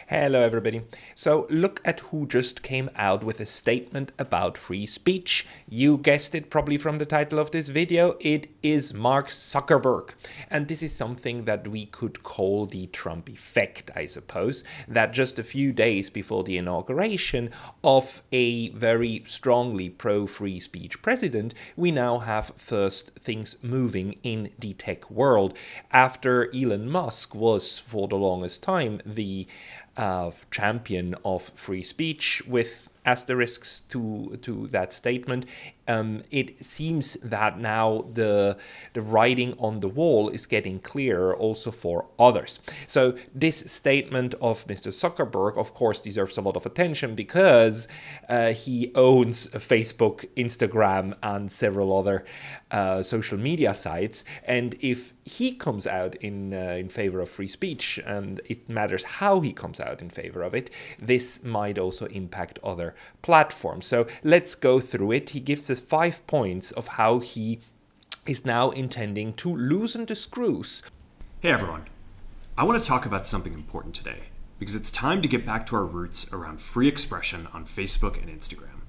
Hello, everybody. So, look at who just came out with a statement about free speech. You guessed it probably from the title of this video. It is Mark Zuckerberg. And this is something that we could call the Trump effect, I suppose. That just a few days before the inauguration of a very strongly pro free speech president, we now have first things moving in the tech world. After Elon Musk was, for the longest time, the champion of free speech with asterisks to that statement. It seems that now the writing on the wall is getting clearer also for others. So this statement of Mr. Zuckerberg, of course, deserves a lot of attention because he owns Facebook, Instagram, and several other social media sites. And if he comes out in favor of free speech, and it matters how he comes out in favor of it, this might also impact other platforms. So let's go through it. He gives us 5 points of how he is now intending to loosen the screws. Hey everyone, I want to talk about something important today because it's time to get back to our roots around free expression on Facebook and Instagram.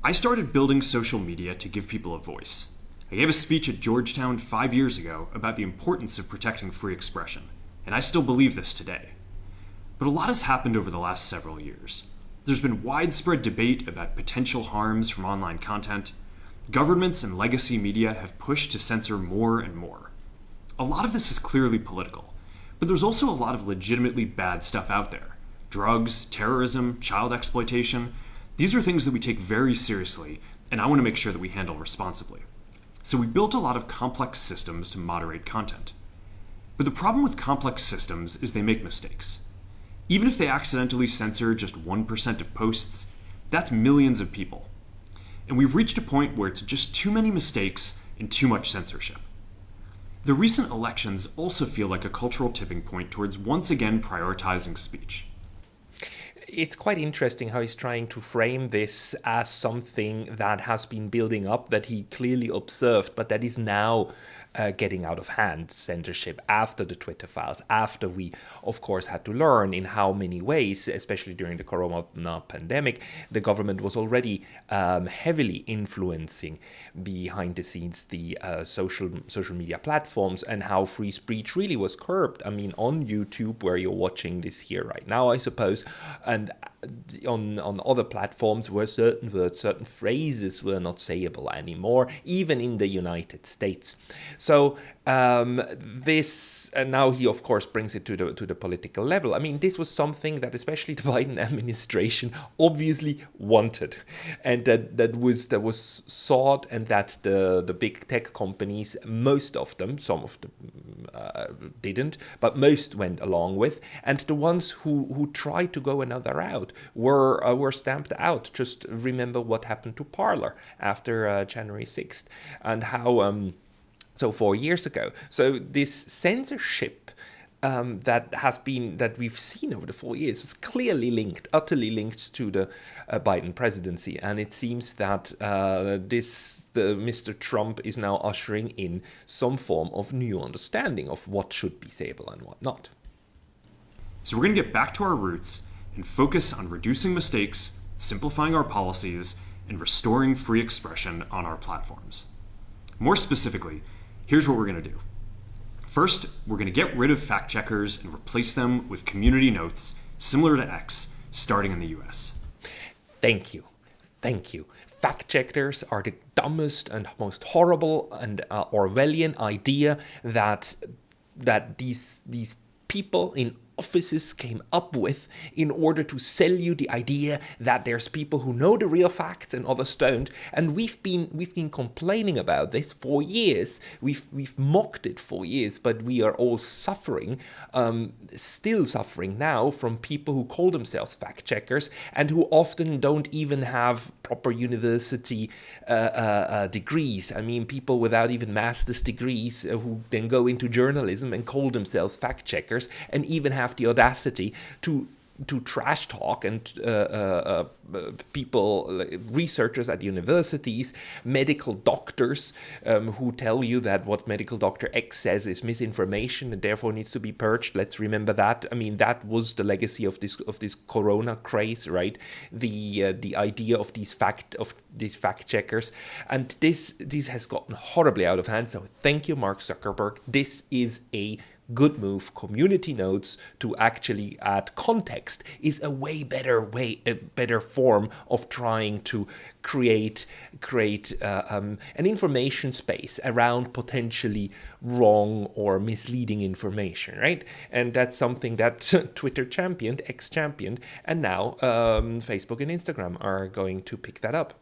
I started building social media to give people a voice. I gave a speech at Georgetown 5 years ago about the importance of protecting free expression, and I still believe this today. But a lot has happened over the last several years. There's been widespread debate about potential harms from online content. Governments and legacy media have pushed to censor more and more. A lot of this is clearly political, but there's also a lot of legitimately bad stuff out there. Drugs, terrorism, child exploitation. These are things that we take very seriously, and I want to make sure that we handle responsibly. So we built a lot of complex systems to moderate content. But the problem with complex systems is they make mistakes. Even if they accidentally censor just 1% of posts, that's millions of people. And we've reached a point where it's just too many mistakes and too much censorship. The recent elections also feel like a cultural tipping point towards once again prioritizing speech. It's quite interesting how he's trying to frame this as something that has been building up, that he clearly observed, but that is now getting out of hand, censorship, after the Twitter files, after we, of course, had to learn in how many ways, especially during the corona pandemic, the government was already heavily influencing behind the scenes the social media platforms, and how free speech really was curbed. I mean, on YouTube, where you're watching this here right now, I suppose, and on other platforms where certain words, certain phrases were not sayable anymore, even in the United States. So this, and now he of course brings it to the political level. I mean, this was something that especially the Biden administration obviously wanted, and that was sought, and that the big tech companies, most of them, some of them didn't, but most went along with, and the ones who tried to go another route were stamped out. Just remember what happened to Parler after January 6th, and how so 4 years ago. So this censorship that we've seen over the 4 years was clearly linked, utterly linked to the Biden presidency, and it seems that Mr. Trump is now ushering in some form of new understanding of what should be sayable and what not. So we're going to get back to our roots and focus on reducing mistakes, simplifying our policies, and restoring free expression on our platforms. More specifically, here's what we're going to do. First, we're going to get rid of fact checkers and replace them with community notes similar to X, starting in the US. Thank you. Fact checkers are the dumbest and most horrible and Orwellian idea that these people in offices came up with in order to sell you the idea that there's people who know the real facts and others don't. And we've been complaining about this for years. We've mocked it for years, but we are all suffering, still suffering now, from people who call themselves fact checkers and who often don't even have proper university degrees. I mean, people without even master's degrees who then go into journalism and call themselves fact checkers and even have the audacity to to trash talk and people, researchers at universities, medical doctors who tell you that what medical doctor X says is misinformation and therefore needs to be purged. Let's remember that. I mean, that was the legacy of this Corona craze, right? The idea of these fact checkers, and this has gotten horribly out of hand. So thank you, Mark Zuckerberg. This is a good move. Community notes to actually add context is a better form of trying to create an information space around potentially wrong or misleading information, right? And that's something that Twitter championed, X championed, and now Facebook and Instagram are going to pick that up.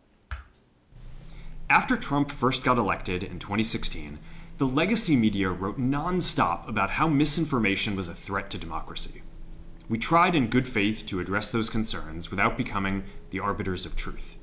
After Trump first got elected in 2016, the legacy media wrote nonstop about how misinformation was a threat to democracy. We tried in good faith to address those concerns without becoming the arbiters of truth.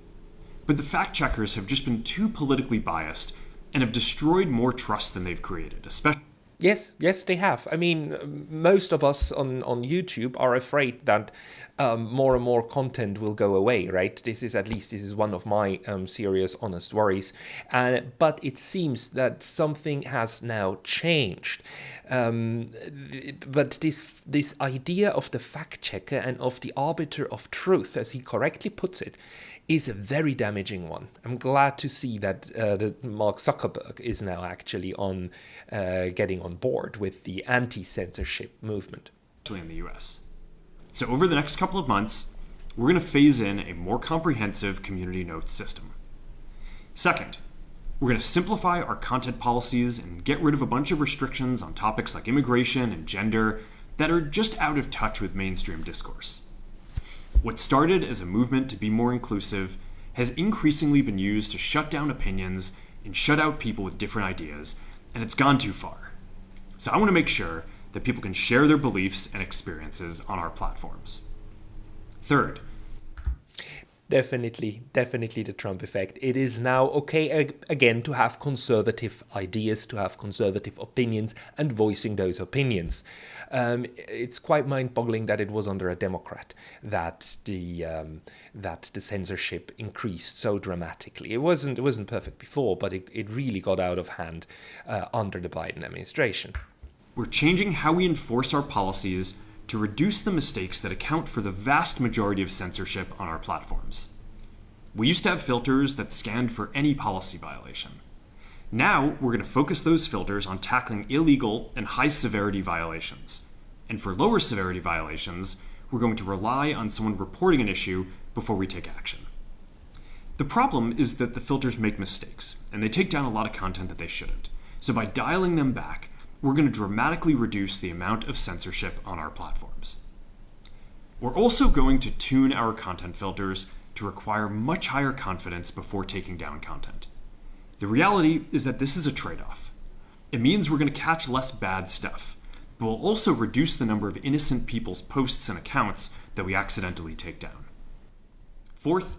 But the fact checkers have just been too politically biased and have destroyed more trust than they've created, especially. Yes, they have. I mean, most of us on YouTube are afraid that more and more content will go away, right? This is one of my serious, honest worries. But it seems that something has now changed. But this idea of the fact checker and of the arbiter of truth, as he correctly puts it, is a very damaging one. I'm glad to see that Mark Zuckerberg is now actually on getting on board with the anti-censorship movement. In the US. So over the next couple of months, we're going to phase in a more comprehensive community notes system. Second, we're going to simplify our content policies and get rid of a bunch of restrictions on topics like immigration and gender that are just out of touch with mainstream discourse. What started as a movement to be more inclusive has increasingly been used to shut down opinions and shut out people with different ideas, and it's gone too far. So I want to make sure that people can share their beliefs and experiences on our platforms. Third, Definitely the Trump effect. It is now okay again to have conservative ideas, to have conservative opinions, and voicing those opinions. It's quite mind-boggling that it was under a Democrat that the censorship increased so dramatically. It wasn't perfect before, but it really got out of hand under the Biden administration. We're changing how we enforce our policies to reduce the mistakes that account for the vast majority of censorship on our platforms. We used to have filters that scanned for any policy violation. Now, we're going to focus those filters on tackling illegal and high-severity violations. And for lower severity violations, we're going to rely on someone reporting an issue before we take action. The problem is that the filters make mistakes, and they take down a lot of content that they shouldn't. So by dialing them back, we're going to dramatically reduce the amount of censorship on our platforms. We're also going to tune our content filters to require much higher confidence before taking down content. The reality is that this is a trade-off. It means we're going to catch less bad stuff, but we'll also reduce the number of innocent people's posts and accounts that we accidentally take down. Fourth,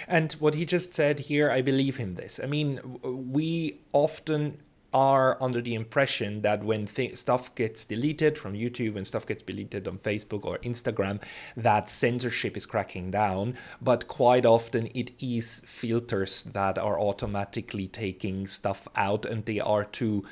and what he just said here, I believe him this. I mean, we often are under the impression that when stuff gets deleted from YouTube and stuff gets deleted on Facebook or Instagram, that censorship is cracking down. But quite often it is filters that are automatically taking stuff out, and they are too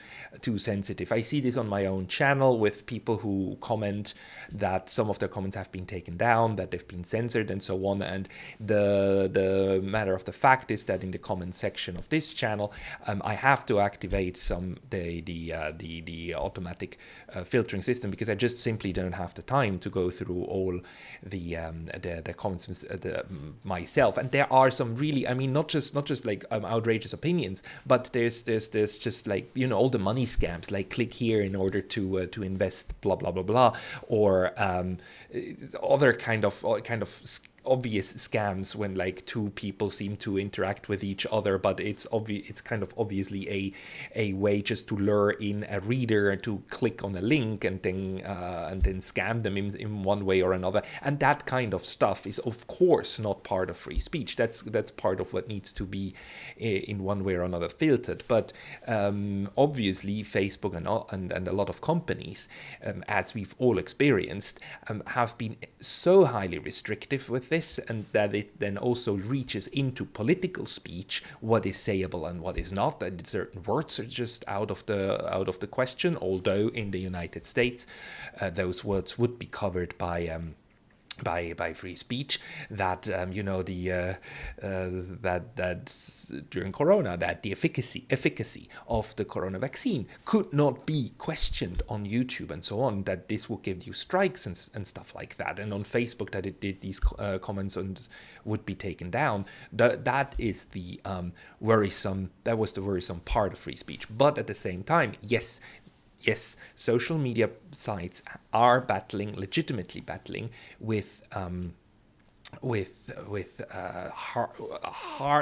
sensitive. I see this on my own channel with people who comment that some of their comments have been taken down, that they've been censored, and so on. And the matter of the fact is that in the comment section of this channel, I have to activate the automatic filtering system, because I just simply don't have the time to go through all the comments myself. And there are some really, I mean, not just like outrageous opinions, but there's just like, you know, all the money scams, like click here in order to invest, blah blah blah blah, or other kind of obvious scams when like two people seem to interact with each other, but it's kind of obviously a way just to lure in a reader to click on a link and then scam them in one way or another. And that kind of stuff is of course not part of free speech. That's part of what needs to be in one way or another filtered. But obviously Facebook and a lot of companies, as we've all experienced, have been so highly restrictive with this, and that it then also reaches into political speech, what is sayable and what is not. That certain words are just out of the question. Although in the United States, those words would be covered by free speech. That that during Corona, that the efficacy of the Corona vaccine could not be questioned on YouTube and so on. That this would give you strikes and stuff like that. And on Facebook, that it did these comments and would be taken down. That is the worrisome. That was the worrisome part of free speech. But at the same time, yes, social media sites are legitimately battling with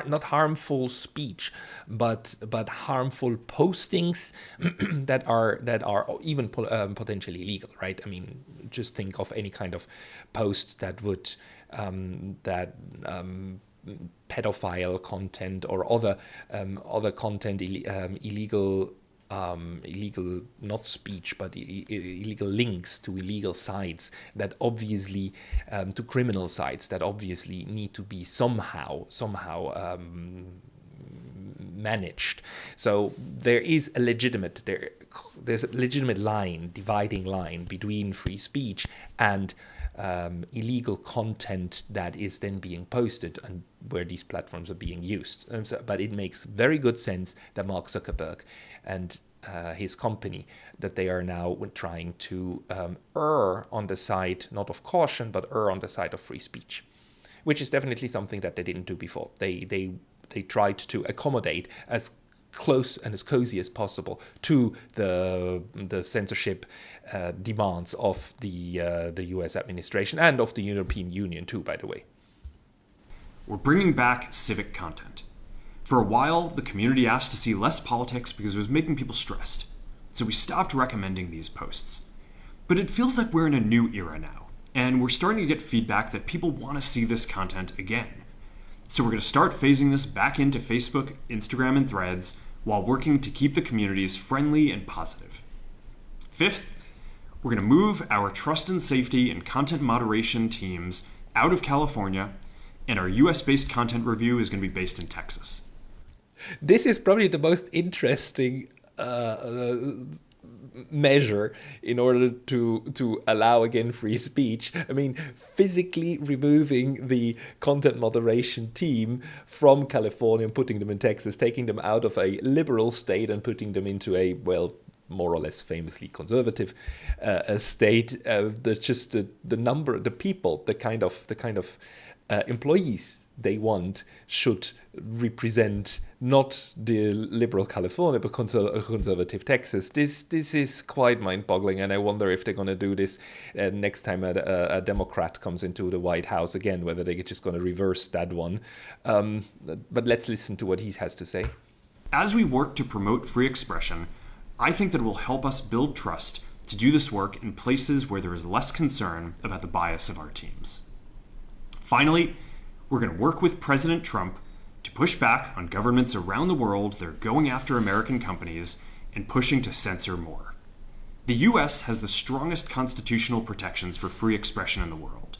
not harmful speech, but harmful postings that are even potentially illegal, right? I mean, just think of any kind of post that would pedophile content or other content, illegal not speech, but illegal links to illegal sites that obviously to criminal sites that obviously need to be somehow managed. So there's a legitimate dividing line between free speech and illegal content that is then being posted and where these platforms are being used. But it makes very good sense that Mark Zuckerberg and his company, that they are now trying to err on the side, not of caution, but err on the side of free speech, which is definitely something that they didn't do before. They tried to accommodate as close and as cozy as possible to the censorship demands of the US administration and of the European Union too, by the way. We're bringing back civic content. For a while, the community asked to see less politics because it was making people stressed. So we stopped recommending these posts. But it feels like we're in a new era now, and we're starting to get feedback that people want to see this content again. So we're going to start phasing this back into Facebook, Instagram, and Threads while working to keep the communities friendly and positive. Fifth, we're going to move our trust and safety and content moderation teams out of California, and our US-based content review is going to be based in Texas. This is probably the most interesting measure in order to allow again free speech. I mean, physically removing the content moderation team from California and putting them in Texas, taking them out of a liberal state and putting them into a, well, more or less famously conservative state. The number, the people, the kind of employees they want should represent not the liberal California, but conservative Texas. This is quite mind-boggling, and I wonder if they're going to do this next time a Democrat comes into the White House again, whether they're just going to reverse that one. But let's listen to what he has to say. As we work to promote free expression, I think that it will help us build trust to do this work in places where there is less concern about the bias of our teams. Finally, we're going to work with President Trump to push back on governments around the world that are going after American companies and pushing to censor more. The US has the strongest constitutional protections for free expression in the world.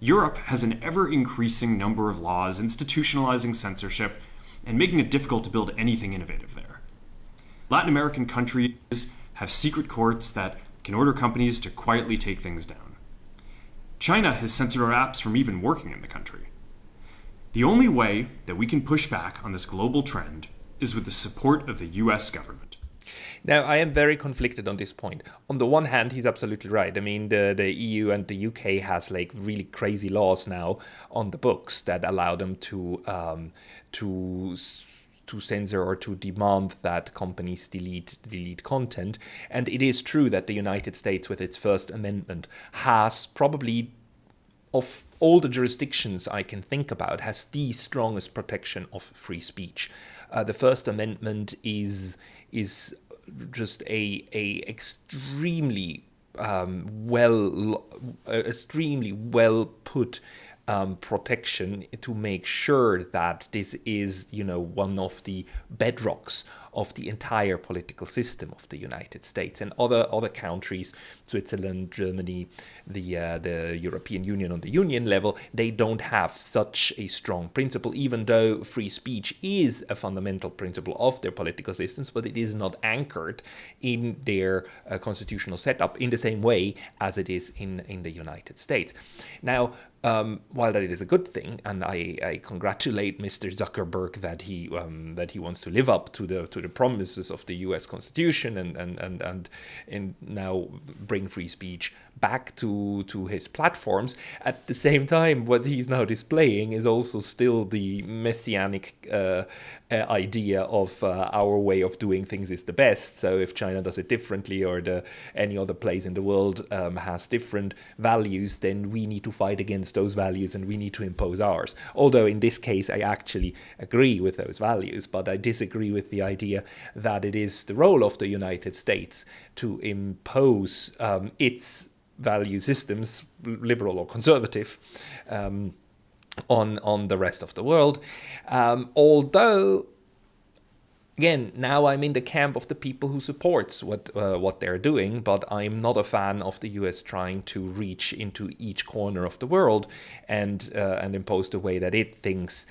Europe has an ever-increasing number of laws institutionalizing censorship and making it difficult to build anything innovative there. Latin American countries have secret courts that can order companies to quietly take things down. China has censored our apps from even working in the country. The only way that we can push back on this global trend is with the support of the US government. Now, I am very conflicted on this point. On the one hand, he's absolutely right. I mean, the EU and the UK has like really crazy laws now on the books that allow them to censor or to demand that companies delete content. And it is true that the United States, with its First Amendment, has probably of all the jurisdictions I can think about, has the strongest protection of free speech. The First Amendment is just a extremely extremely well put protection to make sure that this is, one of the bedrocks of the entire political system of the United States. And other countries, Switzerland, Germany, the European Union on the union level, they don't have such a strong principle, even though free speech is a fundamental principle of their political systems, but it is not anchored in their constitutional setup in the same way as it is in the United States. Now, while that is a good thing, and I congratulate Mr. Zuckerberg that he wants to live up to the promises of the U.S. Constitution and now bring free speech back to his platforms. At the same time, what he's now displaying is also still the messianic idea of our way of doing things is the best. So if China does it differently, or any other place in the world has different values, then we need to fight against those values and we need to impose ours. Although in this case, I actually agree with those values, but I disagree with the idea that it is the role of the United States to impose its value systems, liberal or conservative, on the rest of the world. Although, again, now I'm in the camp of the people who supports what they're doing, but I'm not a fan of the U.S. trying to reach into each corner of the world and impose the way that it thinks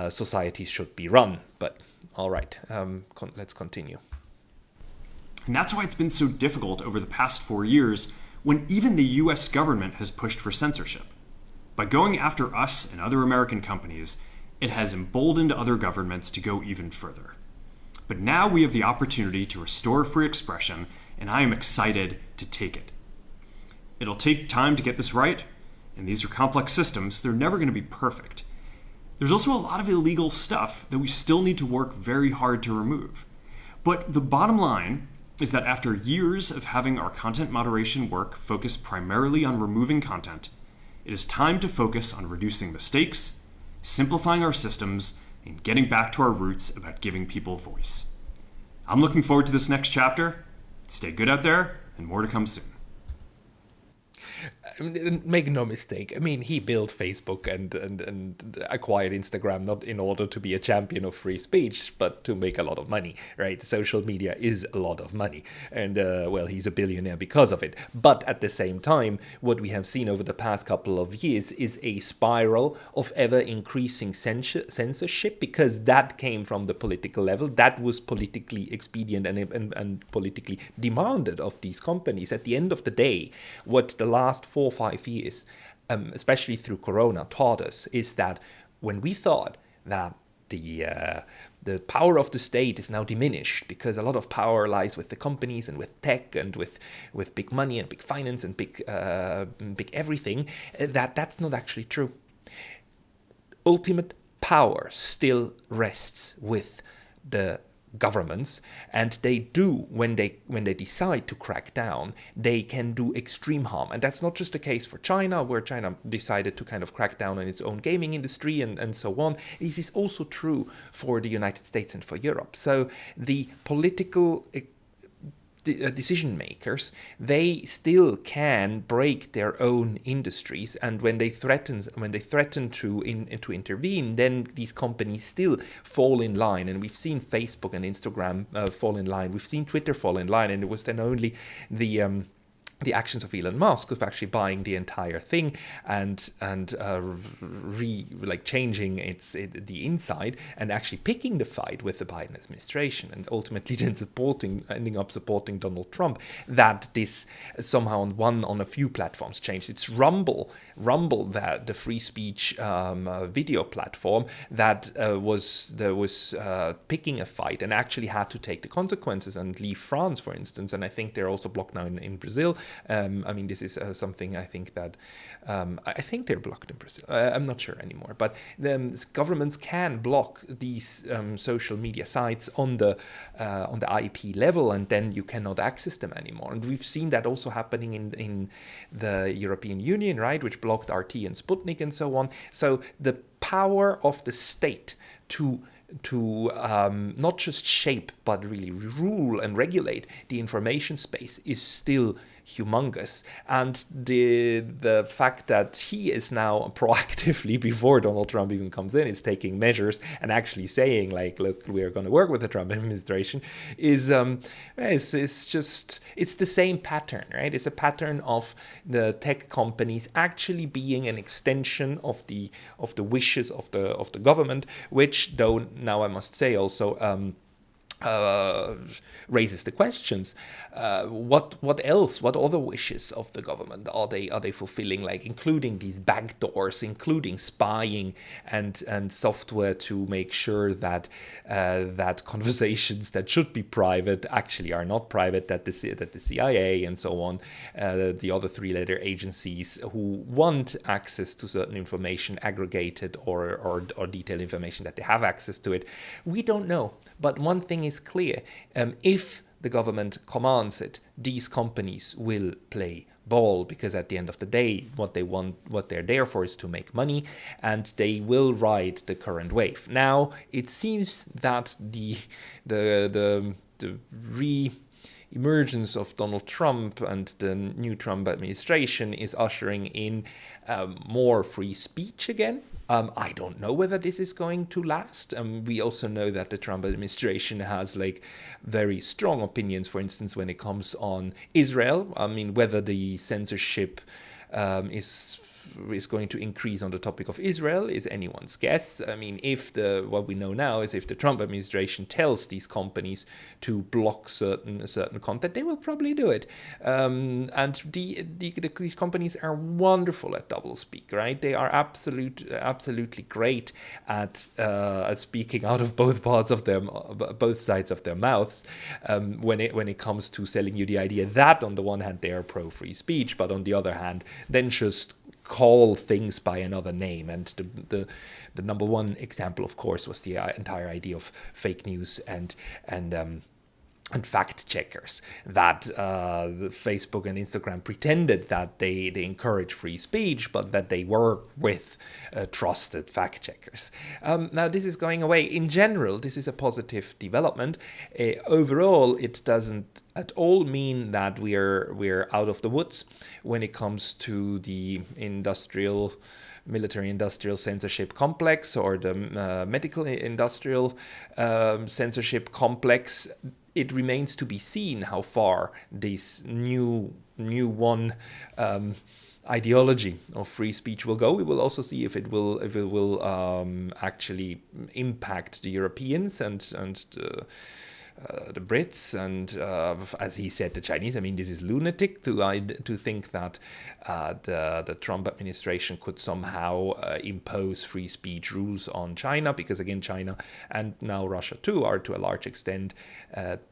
societies should be run. But all right, let's continue. And that's why it's been so difficult over the past 4 years, when even the US government has pushed for censorship. By going after us and other American companies, it has emboldened other governments to go even further. But now we have the opportunity to restore free expression, and I am excited to take it. It'll take time to get this right, and these are complex systems. They're never going to be perfect. There's also a lot of illegal stuff that we still need to work very hard to remove. But the bottom line is that after years of having our content moderation work focus primarily on removing content, it is time to focus on reducing mistakes, simplifying our systems, and getting back to our roots about giving people voice. I'm looking forward to this next chapter. Stay good out there, and more to come soon. Make no mistake. I mean, he built Facebook and acquired Instagram not in order to be a champion of free speech, but to make a lot of money, right? Social media is a lot of money. And, well, he's a billionaire because of it. But at the same time, what we have seen over the past couple of years is a spiral of ever-increasing censorship, because that came from the political level. That was politically expedient and politically demanded of these companies. At the end of the day, what the last 4 or 5 years, especially through Corona, taught us is that when we thought that the power of the state is now diminished because a lot of power lies with the companies and with tech and with big money and big finance and big everything, that's not actually true. Ultimate power still rests with the governments, and they do, when they decide to crack down, they can do extreme harm. And that's not just the case for China, where China decided to kind of crack down on its own gaming industry and so on. This is also true for the United States and for Europe. So the political decision makers, they still can break their own industries, and when they threaten to intervene, then these companies still fall in line. And we've seen Facebook and Instagram fall in line. We've seen Twitter fall in line, and it was then only the actions of Elon Musk of actually buying the entire thing and changing the inside and actually picking the fight with the Biden administration, and ultimately then ending up supporting Donald Trump, that this somehow on a few platforms changed. It's Rumble, that the free speech video platform that was picking a fight and actually had to take the consequences and leave France, for instance. And I think they're also blocked now in Brazil. I mean, this is something I think that I think they're blocked in Brazil. I'm not sure anymore, but governments can block these social media sites on the IP level, and then you cannot access them anymore. And we've seen that also happening in the European Union, right, which blocked RT and Sputnik and so on. So the power of the state to not just shape but really rule and regulate the information space is still humongous. And the fact that he is now proactively, before Donald Trump even comes in, is taking measures and actually saying, like, look, we're going to work with the Trump administration, is just, it's the same pattern, right? It's a pattern of the tech companies actually being an extension of the wishes of the government, which, though now I must say also raises the questions: what else? What other wishes of the government are they fulfilling? Like including these backdoors, including spying and software to make sure that that conversations that should be private actually are not private. That the CIA and so on, the other three-letter agencies who want access to certain information, aggregated or detailed information, that they have access to it. We don't know, but one thing is clear: if the government commands it, these companies will play ball, because at the end of the day, what they're there for, is to make money, and they will ride the current wave. Now, it seems that the emergence of Donald Trump and the new Trump administration is ushering in more free speech again. I don't know whether this is going to last. We also know that the Trump administration has like very strong opinions, for instance, when it comes on Israel. I mean, whether the censorship is going to increase on the topic of Israel is anyone's guess. I mean, what we know now is if the Trump administration tells these companies to block certain content, they will probably do it. And these companies are wonderful at doublespeak, right? They are absolutely great at speaking out of both sides of their mouths, when it comes to selling you the idea that on the one hand they are pro free speech, but on the other hand, then just call things by another name. And the number one example, of course, was the entire idea of fake news and fact checkers, that Facebook and Instagram pretended that they encourage free speech, but that they work with trusted fact checkers. Now, this is going away. In general, this is a positive development. Overall, it doesn't at all mean that we're out of the woods when it comes to the military-industrial censorship complex, or the medical-industrial censorship complex. It remains to be seen how far this new one ideology of free speech will go. We will also see if it will actually impact the Europeans and the Brits and, as he said, the Chinese. I mean, this is lunatic to think that the Trump administration could somehow impose free speech rules on China, because again, China and now Russia too are to a large extent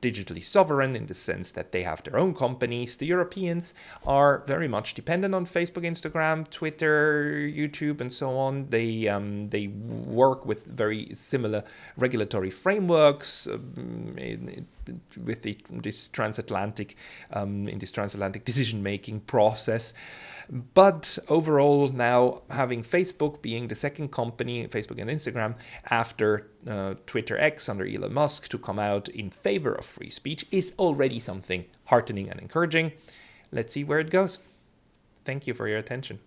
digitally sovereign, in the sense that they have their own companies. The Europeans are very much dependent on Facebook, Instagram, Twitter, YouTube, and so on. They work with very similar regulatory frameworks. With this transatlantic decision-making process. But overall, now having Facebook being the second company, Facebook and Instagram, after Twitter X under Elon Musk, to come out in favor of free speech, is already something heartening and encouraging. Let's see where it goes. Thank you for your attention.